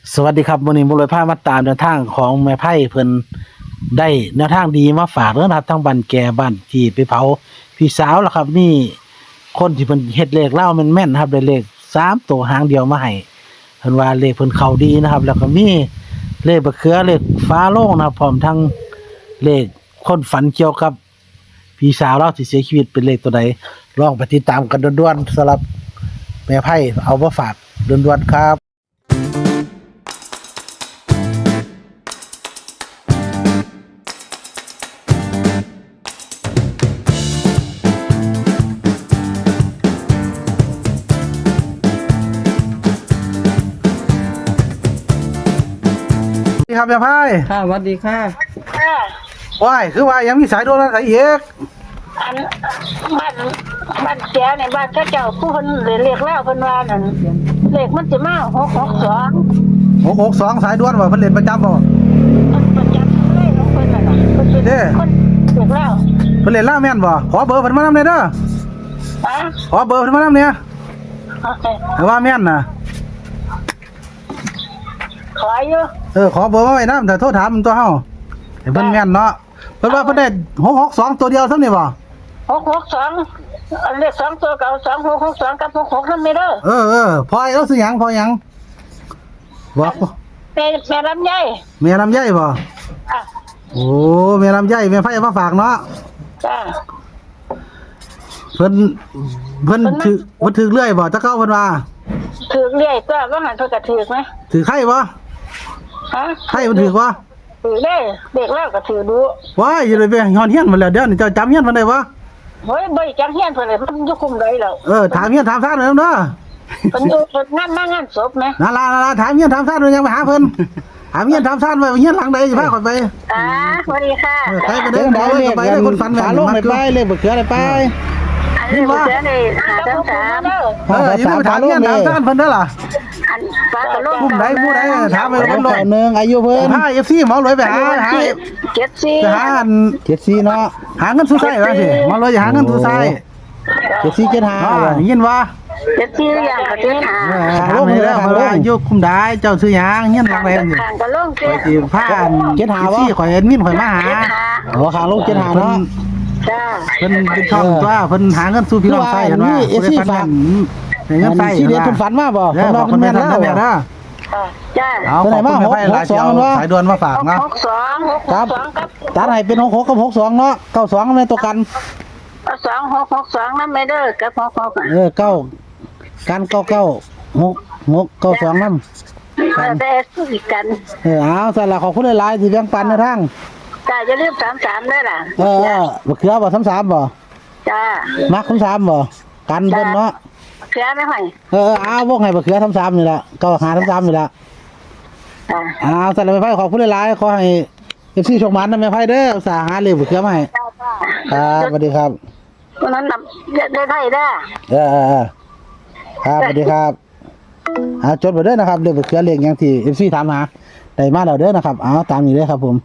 สวัสดีครับวันนี้บุรุษผ้ามาตามแนวทางของแม่ไพ่เพิ่นได้แนวทางดีมาฝากเด้อนะครับทั้งบ้านแก่บ้านที่ไปเผาพี่สาวล่ะครับนี่คนที่เพิ่นเฮ็ดเลขเล่าแม่นๆนะครับได้เลข3ตัวหางเดียวมาให้เพิ่นว่าเลขเพิ่นเข้าดีนะครับ แล้วก็มีเลขบะเขือเลขฟ้าโล่งนะครับพร้อมทั้งเลขคนฝันเกี่ยวกับพี่สาวเราที่เสียชีวิตเป็นเลขตัวใดลองไปติดตามกันด่วนๆสำหรับแม่ไพ่เอามาฝากด่วนๆครับสวัสดีครับแม่ไพ่ ค่ะสวัสดีค่ะ ค่ะ ว้ายคือว่ายังมีสายโดนอะไรอีก อันบ้านเสียในบ้านเจ้าผู้คนเรียกเล่าคนว่านั่นเลขมันจะมา662 662สายด่วนว่าเพิ่นเล่นประจำบ่ มันประจำเลยของคนน่ะคนเป็นคนเรียกเล่า เพิ่นเล่นล่าแม่นบ่ขอเบอร์เพิ่นมานำหน่อยเด้อ ฮะ ขอเบอร์เพิ่นมานำเนี่ยให้ว่าแม่นน่ะ ขออยู่ ขอเบอร์มาไว้นำถ้าโทรถามมันตัวเฮาให้เพิ่นแม่นเนาะเพิ่นว่าเพิ่นได้662ตัวเดียวซั่นนี่บ่ 662อันเลข2ตัวเก่า2662กับ66นั่นไม่เด้อ พอแล้วสิหยังพอหยังบอก แม่ลำไย แม่ลำไยบ่ อ่ะ โอ้แม่ลำไยแม่ไผมาฝากเนาะ จ้า เพิ่นถือเรื่อยบ่จะเข้าเพิ่นว่า ถือเรื่อยก็ว่าหันเพิ่นก็ถือไหม ถือไข่บ่ ฮะ ไข่มันถือบ่ ถือได้เด็กเล่าก็ถือดู ว้ายอยู่เลยไปฮอนเฮียนมาแล้วเดี๋ยวนี้เจ้าจำเฮียนมันได้บ่ เฮ้ยบ่จังเฮียนเพิ่นเลยมันอยู่คุมใดแล้ว ถามเฮียนถามซ่านเลยเด้อ เพิ่นอยู่งานศพไหม นาลาถามเฮียนถามซ่านเลยยังไปหาเพิ่นถามเฮียนถามซ่านไว้เฮียนหลังใดสิพาข่อยไป สวัสดีค่ะ ไปก็ได้บ่เลยก็ไปเลยคนฝันฝาลงไปเลยบ่เกลือได้ไป อันนี้เสือนี่533อยู่ไปถามเฮียนถามซ่านเพิ่นเด้อล่ะ อันฟ้าก็ลง ผู้ใดถามไปเพิ่น นึงอายุเพิ่น ถ้า FC หมอรวยไปหา 74 ไปหาอัน 74เนาะ หาเงินสู้ใช้ว่าสิหมอรวยอย่าหาเงินสู้ใช้ 7475 ยินว่า 74อย่างเขาจะหา ถามให้แล้วว่าอยู่คุมได้เจ้าซื้อหยังเฮียนหลังใดนี่ ข้างก็ลง ข่อยสิพาอันFC ข่อยแอดมินข่อยมาหา โอ้ขาลง75เนาะ จ้า เพิ่นเป็นช่องตัวเพิ่นหาเงินสู้พี่น้องใช้กันว่าเงินใช้ ที่เด็ดเพิ่นฝันมาบ่ เพิ่นบอกเพิ่นแม่นแล้วแม่นนะ จ้า เอาขอบคุณแม่ไพ่หลายเจ้าสายด่วนมาฝากเนาะ 62 ครับ 62กับ ตัดให้เป็น66กับ62เนาะ92ในตัวกัน 2662นำไม่เด้อกับ66อ่ะ 9กัน692นำ แต่สู้กัน เอาสั่นล่ะขอบคุณหลายๆที่แบ่งปันในทาง จ้าอย่าลืม33ด้วยล่ะ บ่เขือบ่33บ่ จ้า มัก33บ่กันเพิ่นเนาะ เสือไม่ค่อย เอาวงให้บ่เขือ33นี่ล่ะก็หา33นี่ล่ะ จ้า สั่นล่ะแม่ไผขอบคุณหลายๆขอให้ FC โชคมันนะแม่ไผเด้ออุตส่าห์หาเลขบ่เขือมาให้ จ้า ครับสวัสดีครับ วันนั้นได้ไทยได้ ครับสวัสดีครับจดไปเด้อนะครับเลขบ่เขือเลขหยังที่ FC ถามหาได้มาแล้วเด้อนะครับเอาตามนี้เลยครับผม